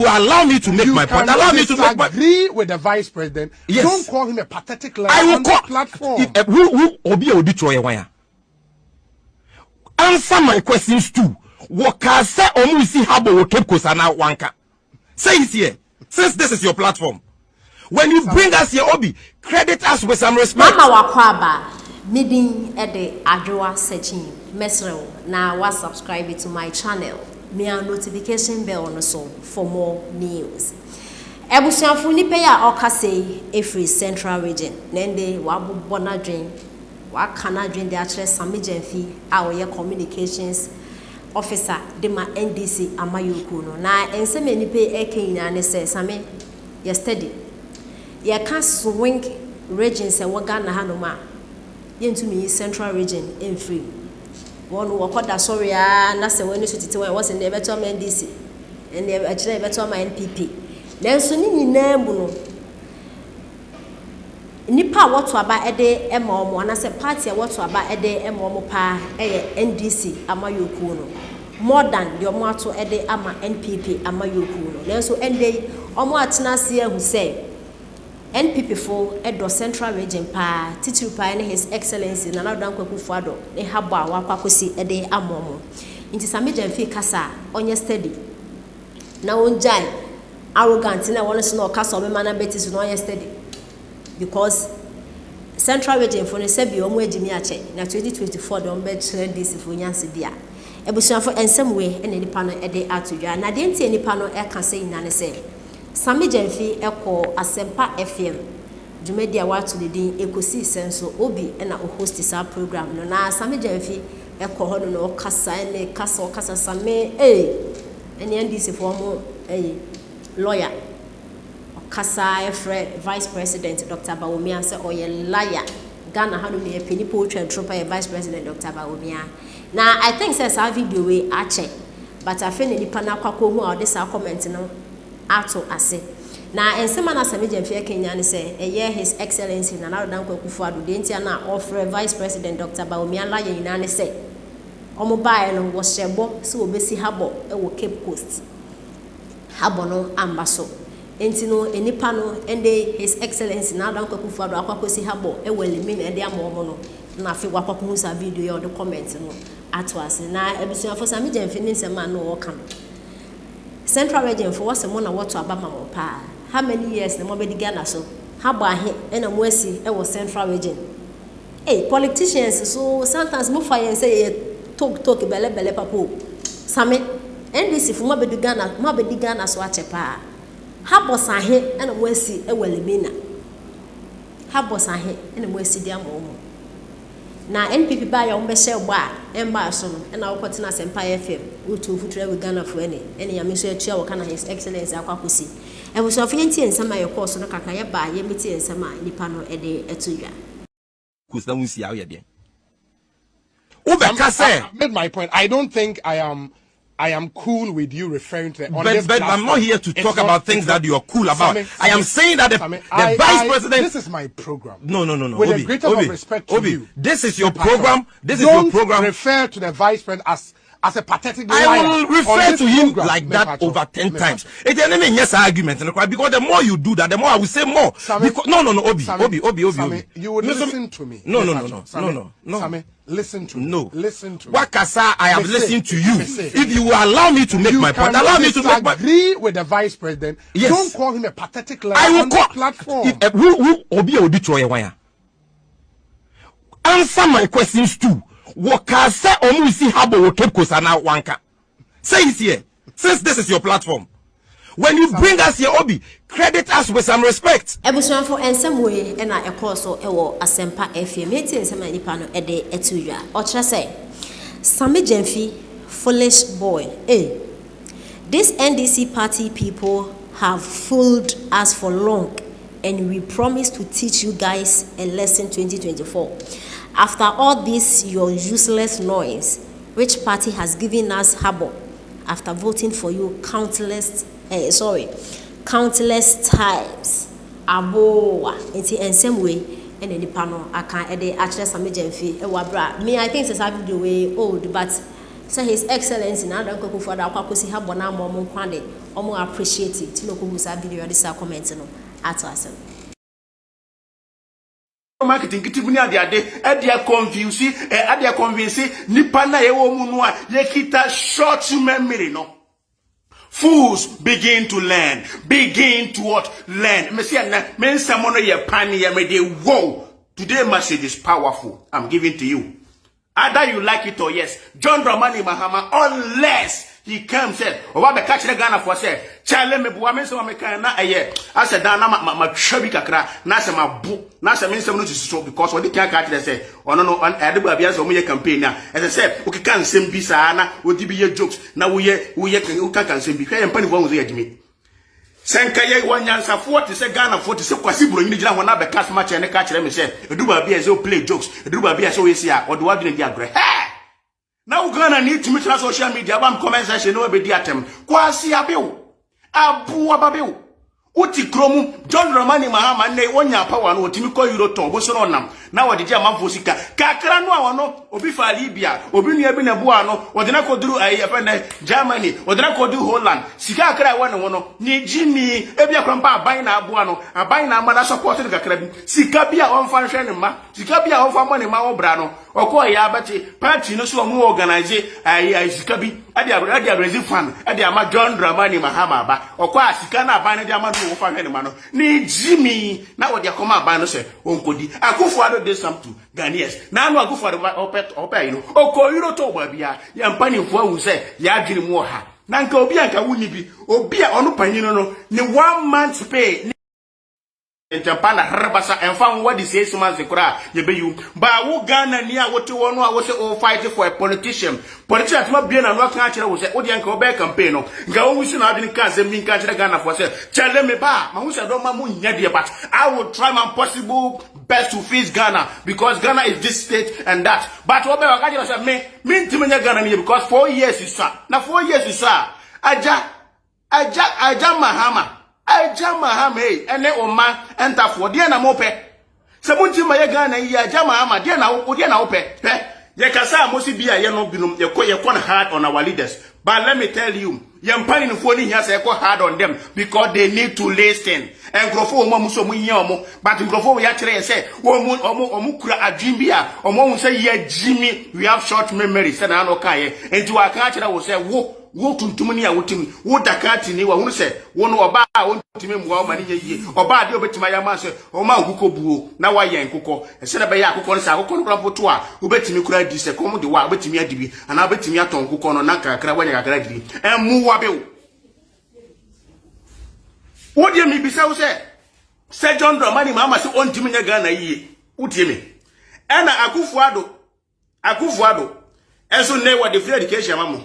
allow me to make my point. Allow me to make my agree with the vice president. Yes. Don't call him a pathetic liar. I will on call the platform. Who obi auditor wire. Answer my questions too. What can say omu si habo wo keep kosana wanka. Say it here. Since this is your platform. When you bring us here, Obi, credit us with some respect. Mama wakwaba meeting at the Adwa searching Cenral. Now was subscribe to my channel. Me a notification bell on so for more news. Ebusuafo nipa ya okase every central region. Nende wabu bona dream. Wakana dream de actually Sammy our communications officer de ma NDC amayuku no. Na enseme nipa eke ina ne say Sammy yesterday. Ye can swing regions and waga na hanoma. Yentumi central region in free. One wakoda sorry na se when you sit was in the better NDC and the actually better my NPP. Nanso ni nyina mu no nipa woto aba ede ema omo na se party woto aba ede ema omo pa NDC amayoku no more than the omo ato ede ama NPP amayoku no. Nanso ende omo atena se ehu say NPP for Edo Central Region pa titiru pa ne His Excellency Nana Dankwa Kufuado ne habo a wakwakosi ede amomo nti Sammy Jamfi kasa onye steady na onjai arrogant na won so no kasa o mema na betis no onye steady because Central Region for ne sebi omo agimi ache na 2024 don be trend this for nyanse bia ebusuafo ensem we ene nipa no ede atodwa na de ntie nipa no e ka sei na ne se Sammy Jamfi eko Asempa FM Jumedia watu din ekosi senso obi na o host sa program no na Sammy Jamfi eko ho no kasa ne kasa Sammy ene NDC for mo lawyer kasa vice president Dr. Bawumia say oye liar Ghana hanu me peni poetry tropa vice president Dr. Bawumia na I think say sa video we ache but I feel nipa na kwakọ hu a this comment no ato ase na ensema na Sammy Jamfi Kenya ne say eye His Excellency Nana Dankwa Kufuado de ntia na offer vice president Dr. Bawumia la ye nyina ne say omo bae no wo shebo se obesi habo e wo Cape Coast habo no ambaso enti no enipa no ende His Excellency Nana Dankwa Kufuado akwakosi habo e wo elimine ende amomo no na afi wakwakohu sa video ye o de comment no ato ase na ebusuafo Sammy Jamfi ne nsema no wo kan Central Region for what's na what abama mo pa. How many years na mo be Ghana so? How ba he na mo asi e wo Central Region. Politicians so sometimes mo fire say talk bele papo. Sammy NDC for mo be Ghana so ache pa. How boss ahe na mo asi e wo Lemina. How boss ahe na mo asi dia mo. Na NPP ba ya umbe share ba emba so no na wokoti na Sempa FM utu future we Ghana for ene ya meso atua wo kana His Excellency akwakosi e wo so afye ntie nsema ye course no kaka ye ba ye metie nsema nipa no ede etudwa kusta munsi ya de ubeka say I made my point. I don't think I am cool with you referring to but I'm not here to talk about things that you are cool about. I am saying that the vice president. This is my program. No. With the greatest of respect to you. This is your program. This is your program. Don't refer to the vice president as a pathetic liar. I will refer to him like that over 10 times. It's an enemy yes argument because the more you do that, the more I will say more. Because, no, Obi. Sammy, you would listen to me. No. Sammy, listen to me. No. Listen to me. Wakasa, I have listened to you. If you will allow me to make my point, allow me to make my agree with the vice president. Yes. Don't call him a pathetic liar. I will on call the platform. Who obi auditor wire. Answer my questions too. What can say omu si habo wo keep kosana wanka. Say it here. Since this is your platform. When you bring us here, Obi, credit us with some respect. Ebusuafo ensem we na ekoso ewo Asempa FM enti ensema nipa no ede etudwa o kire say Sammy Jamfi foolish boy this NDC party people have fooled us for long and we promise to teach you guys a lesson 2024. After all this your useless noise, which party has given us habo after voting for you countless times? Aboa enti ensem way ene nipa no aka ede actually Sammy Jamfi e wabra me I think say video way old but So His Excellency na don ko for da kwakosi habo na mo kwande omo appreciate it no ko busa video this comment no atasem marketing kitibu ni ade e convince nipa na ye wo mu no a ye kita short memory no. Fools begin to learn. Begin to what? Learn. Me say na men someone ye pan ye me dey wow. Today message is powerful. I'm giving to you. Either you like it or yes. John Dramani Mahama, unless he comes said, "Oba be catch the Ghana for say, chale me bu ame so me kan na eye." I said, "Da na ma twabi kakra, na se ma bu, na se me nsem no so because what they can catch they say, ono no ade ba bia so mo ye campaign na." As I said, "Okay kan nsem bi sa na, odi bi ye jokes, na wo ye kan nsem bi. Hwe empani wo wo ye adimi." Senka ye wanyansa 40 say Ghana 40 say kwasi bro nyini gina wona be cast match ne ka kire me say edu ba bia say play jokes edu ba bia say we see a odo wa dwene di agre hey now Ghana need to meet social media bam comment section no be di atem kwasi abew abu ababew uti kromu John Dramani Mahama ne wonya power no otimi ko euro ton bo so no nam na wodi di amafo sika kakra no awono obi fa Libya obi nua bi na bu ano wodi na koduru ayi Germany wodi na koduru Holland sika akra wona wono ni jimi ebi akrompa aban na abu ano aban na amada support de kakra bi sika bi a onfa hwe ne ma sika bi a onfa mo ne ma wo bra no okọ ya abati party no so mo organize ayi sika bi ade Brazil fan ade ama John Dramani Mahama ba okọ asika na aban de ama wo fa hwe ne ma no ni jimi na wodi akoma aban no se onkodi Akufo-Addo did something to Ghanaians. Now no Akufo-Addo opet you know. Oko euro to ba bia ya mpanimfo awu se ya adwene mu ha. Na nka obi anka wuni bi obi a onu panyino no ni 1 month pay Japan herbasa enfan what is 6 months kura ye be you ba wo Ghana ni a wote wono a wo se o fight for a politician ma bia na no kan kire wo se wo de anka obe campaign no nga wo wusi na adwene kan se mi kan kire Ghana for se chale me ba ma hu se do ma mu nya de but I will try my possible best to face Ghana because Ghana is this state and that but obe wa ka kire se me ntimenya Ghana ni because 4 years is sir na 4 years is sir aja Mahama Mahama ene oma enta for de na mo pe se munti ma ye Ghana yi aja Mahama de na wo pe ye kasa amosi bia ye no binom ye ko hard on our leaders but let me tell you ye mpani no fo ni hia se ko hard on them because they need to listen and grofo mo muso mu hia omo but grofo ya kire ye se omo kura adwin bia omo hu se ye jimi we have short memory se na no kan ye enti wa kan kire wo se wo tuntum ni a wotimi wo dakati ni wa hunu se wo no oba a wontimi mwa o mani ye oba de obetima ya ma se o ma nkukọ buo na wa ye nkukọ se na be ya akukọ no se akukọ no krampoto a obetimi kura di se komo de wa obetimi adibi ana obetimi aton nkukọ no na kakra wanya kakra di emu wa be wo de mi bisa wo se John Dramani Mahama se ontimi nya Ghana yi utie me ena Akufo-Addo enso ne wa de free education mamo